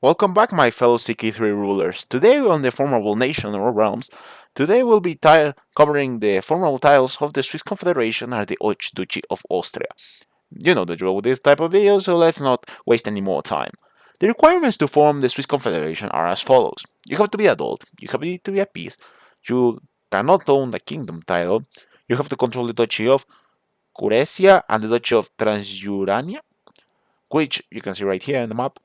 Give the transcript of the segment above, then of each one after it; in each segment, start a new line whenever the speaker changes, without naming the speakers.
Welcome back, my fellow CK3 rulers. Today on the Formable Nation or Realms, today we'll be covering the formable titles of the Swiss Confederation and the Archduchy of Austria. You know the drill with this type of video, so let's not waste any more time. The requirements to form the Swiss Confederation are as follows. You have to be adult, you have to be at peace, you cannot own the kingdom title, you have to control the Duchy of Kuresia and the Duchy of Transjurania, which you can see right here in the map.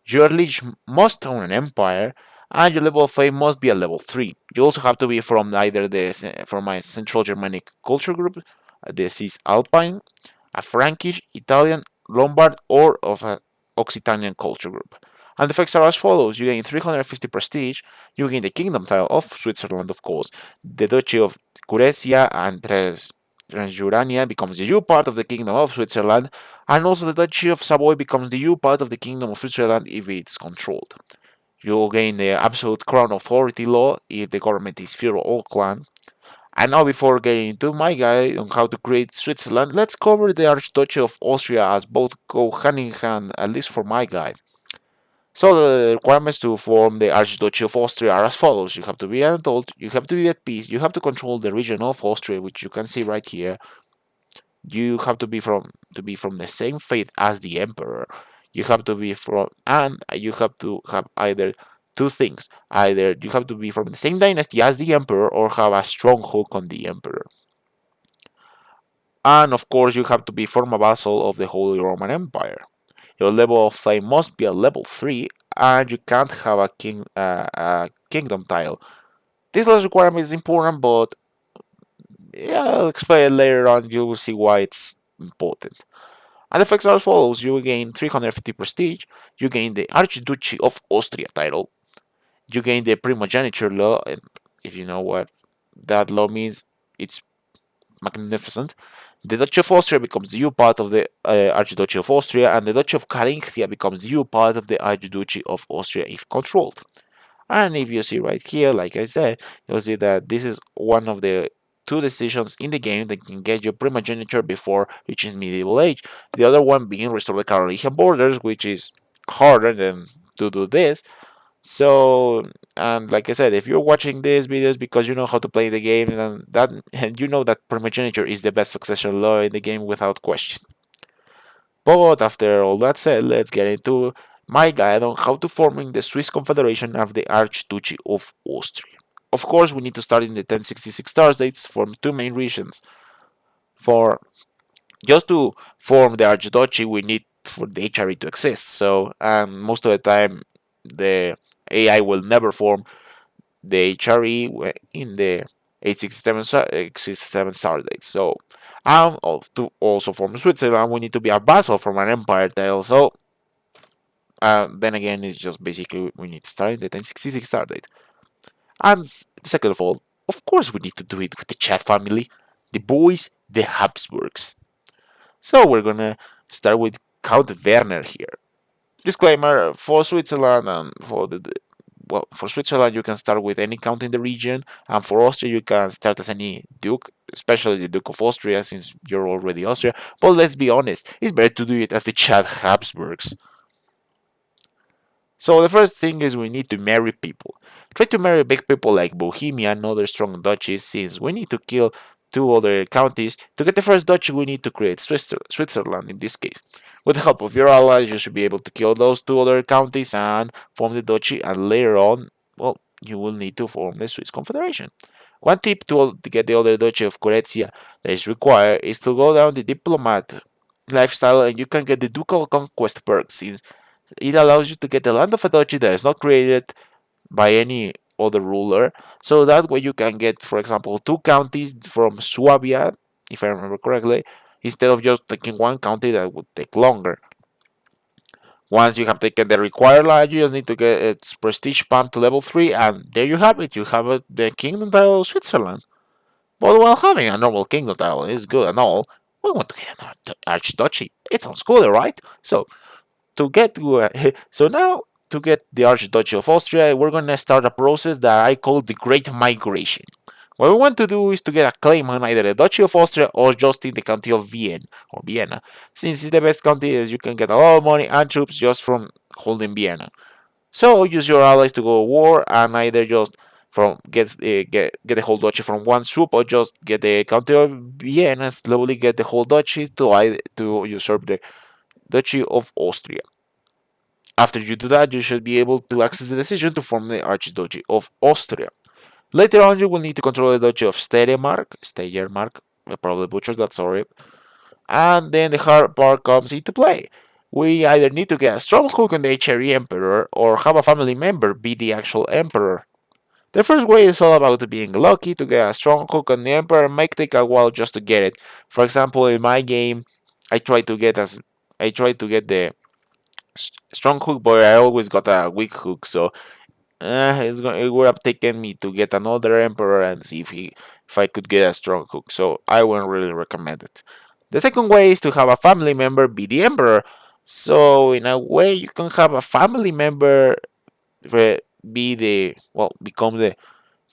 Your liege must own an empire, and your level of fame must be a level 3. You also have to be from either from a Central Germanic culture group, this is Alpine, a Frankish, Italian, Lombard, or of a Occitanian culture group. And the effects are as follows. You gain 350 prestige, you gain the kingdom title of Switzerland, of course, the Duchy of Curesia and Transjurania becomes the new part of the kingdom of Switzerland, and also the Duchy of Savoy becomes the new part of the kingdom of Switzerland if it's controlled. You gain the absolute crown authority law if the government is feudal or clan. And now, before getting into my guide on how to create Switzerland, let's cover the Archduchy of Austria as both go hand in hand, at least for my guide. So the requirements to form the Archduchy of Austria are as follows. You have to be an adult, you have to be at peace, you have to control the region of Austria, which you can see right here. You have to be from the same faith as the emperor. You have to be from and you have to have either two things. Either you have to be from the same dynasty as the emperor or have a strong hook on the emperor. And of course you have to be from a vassal of the Holy Roman Empire. Your level of fame must be a level 3 and you can't have a kingdom title. This last requirement is important, but yeah, I'll explain it later on. You will see why it's important. And the effects are as follows. You gain 350 prestige, you gain the Archduchy of Austria title, you gain the primogeniture law, and if you know what that law means, it's magnificent. The Duchy of Austria becomes the new part of the Archduchy of Austria, and the Duchy of Carinthia becomes the new part of the Archduchy of Austria if controlled. And if you see right here, like I said, you'll see that this is one of the two decisions in the game that can get your primogeniture before reaching medieval age. The other one being restore the Carolingian borders, which is harder than to do this. So, and like I said, if you're watching these videos because you know how to play the game, then that and you know that primogeniture is the best succession law in the game without question. But after all that said, let's get into my guide on how to forming the Swiss Confederation of the Archduchy of Austria. Of course, we need to start in the 1066 start dates for two main reasons. For just to form the Archduchy, we need for the HRE to exist. So, and most of the time, the AI will never form the HRE in the 867 start date. So, and to also form Switzerland, we need to be a vassal from an empire title. So, then again, it's just basically we need to start in the 1066 start date. And second of course, we need to do it with the Chad family, the boys, the Habsburgs. So we're gonna start with Count Werner here. Disclaimer: for Switzerland and well, for Switzerland you can start with any count in the region, and for Austria you can start as any duke, especially the Duke of Austria since you're already Austria. But let's be honest, it's better to do it as the Chad Habsburgs. So the first thing is we need to marry people. Try to marry big people like Bohemia and other strong duchies, since we need to kill two other counties. To get the first duchy, we need to create Switzerland in this case. With the help of your allies, you should be able to kill those two other counties and form the duchy, and later on, well, you will need to form the Swiss Confederation. One tip to get the other duchy of Goretzia that is required is to go down the diplomat lifestyle, and you can get the ducal conquest perks. It allows you to get the land of a duchy that is not created by any other ruler. So that way you can get, for example, two counties from Suabia, if I remember correctly, instead of just taking one county that would take longer. Once you have taken the required land, you just need to get its prestige pump to level 3, and there you have it. You have the kingdom title of Switzerland. But while having a normal kingdom title is good and all, we want to get an archduchy. It sounds cooler, right? So now to get the Archduchy of Austria, we're gonna start a process that I call the Great Migration. What we want to do is to get a claim on either the Duchy of Austria or just in the county of Vienna. Since it's the best county, as you can get a lot of money and troops just from holding Vienna. So use your allies to go to war and either just get the whole duchy from one swoop, or just get the county of Vienna and slowly get the whole duchy to usurp the Duchy of Austria. After you do that, you should be able to access the decision to form the Archduchy of Austria. Later on, you will need to control the Duchy of Steiermark, I probably butchered that, sorry. And then the hard part comes into play. We either need to get a strong hook on the HRE Emperor or have a family member be the actual Emperor. The first way is all about being lucky. To get a strong hook on the Emperor might take a while just to get it. For example, in my game, I tried to get as I tried to get the strong hook, but I always got a weak hook, so it would have taken me to get another Emperor and see if I could get a strong hook. So I wouldn't really recommend it. The second way is to have a family member be the Emperor. So in a way, you can have a family member be become the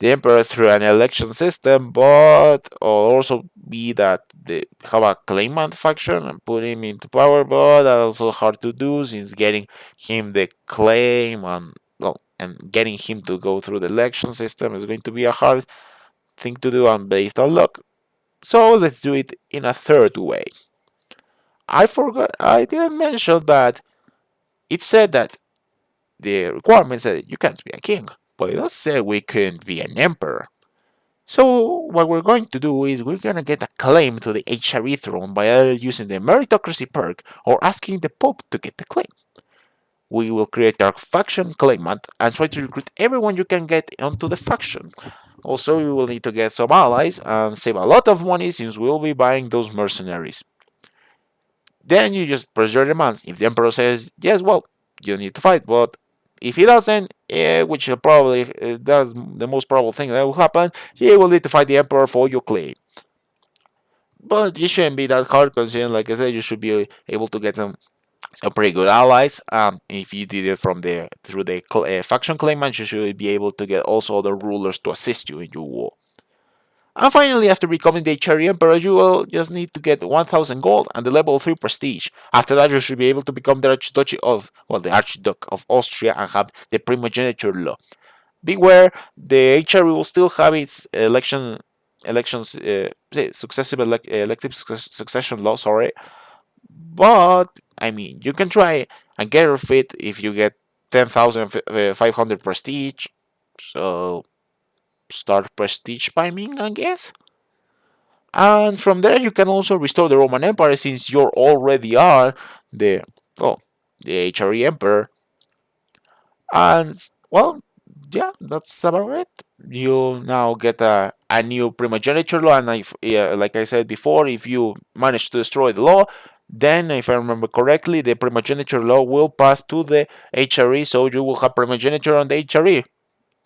emperor through an election system, but or also be that they have a claimant faction and put him into power, but that's also hard to do since getting him the claim and getting him to go through the election system is going to be a hard thing to do and based on luck. So let's do it in a third way. I didn't mention that it said that the requirement said you can't be a king, but it does say we couldn't be an emperor. So what we're going to do is we're going to get a claim to the HRE throne by either using the meritocracy perk or asking the Pope to get the claim. We will create our faction claimant and try to recruit everyone you can get onto the faction. Also, you will need to get some allies and save a lot of money since we'll be buying those mercenaries. Then you just press your demands. If the Emperor says yes, well, you need to fight, but if he doesn't, which probably that's the most probable thing that will happen, you will need to fight the Emperor for your claim. But it shouldn't be that hard considering, like I said, you should be able to get some pretty good allies. If you did it from the through the faction claimant, you should be able to get also other rulers to assist you in your war. And finally, after becoming the Cherry Emperor, you will just need to get 1000 gold and the level 3 prestige. After that, you should be able to become the the Archduke of Austria and have the primogeniture law. Beware, the HRE will still have its elections, successive elective succession law, sorry. But, I mean, you can try and get rid of it if you get 10,500 prestige. So, start prestige priming, I guess. And from there, you can also restore the Roman Empire since you already are the well, the HRE Emperor. And well, yeah, that's about it. You now get a new primogeniture law, and if, yeah, like I said before, if you manage to destroy the law, then if I remember correctly, the primogeniture law will pass to the HRE, so you will have primogeniture on the HRE.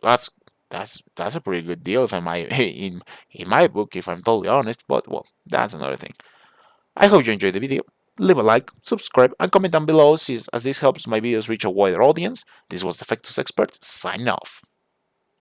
That's that's a pretty good deal if I might in my book, if I'm totally honest. But well, that's another thing. I hope you enjoyed the video. Leave a like, subscribe, and comment down below as this helps my videos reach a wider audience. This was the Factus Expert, signing off.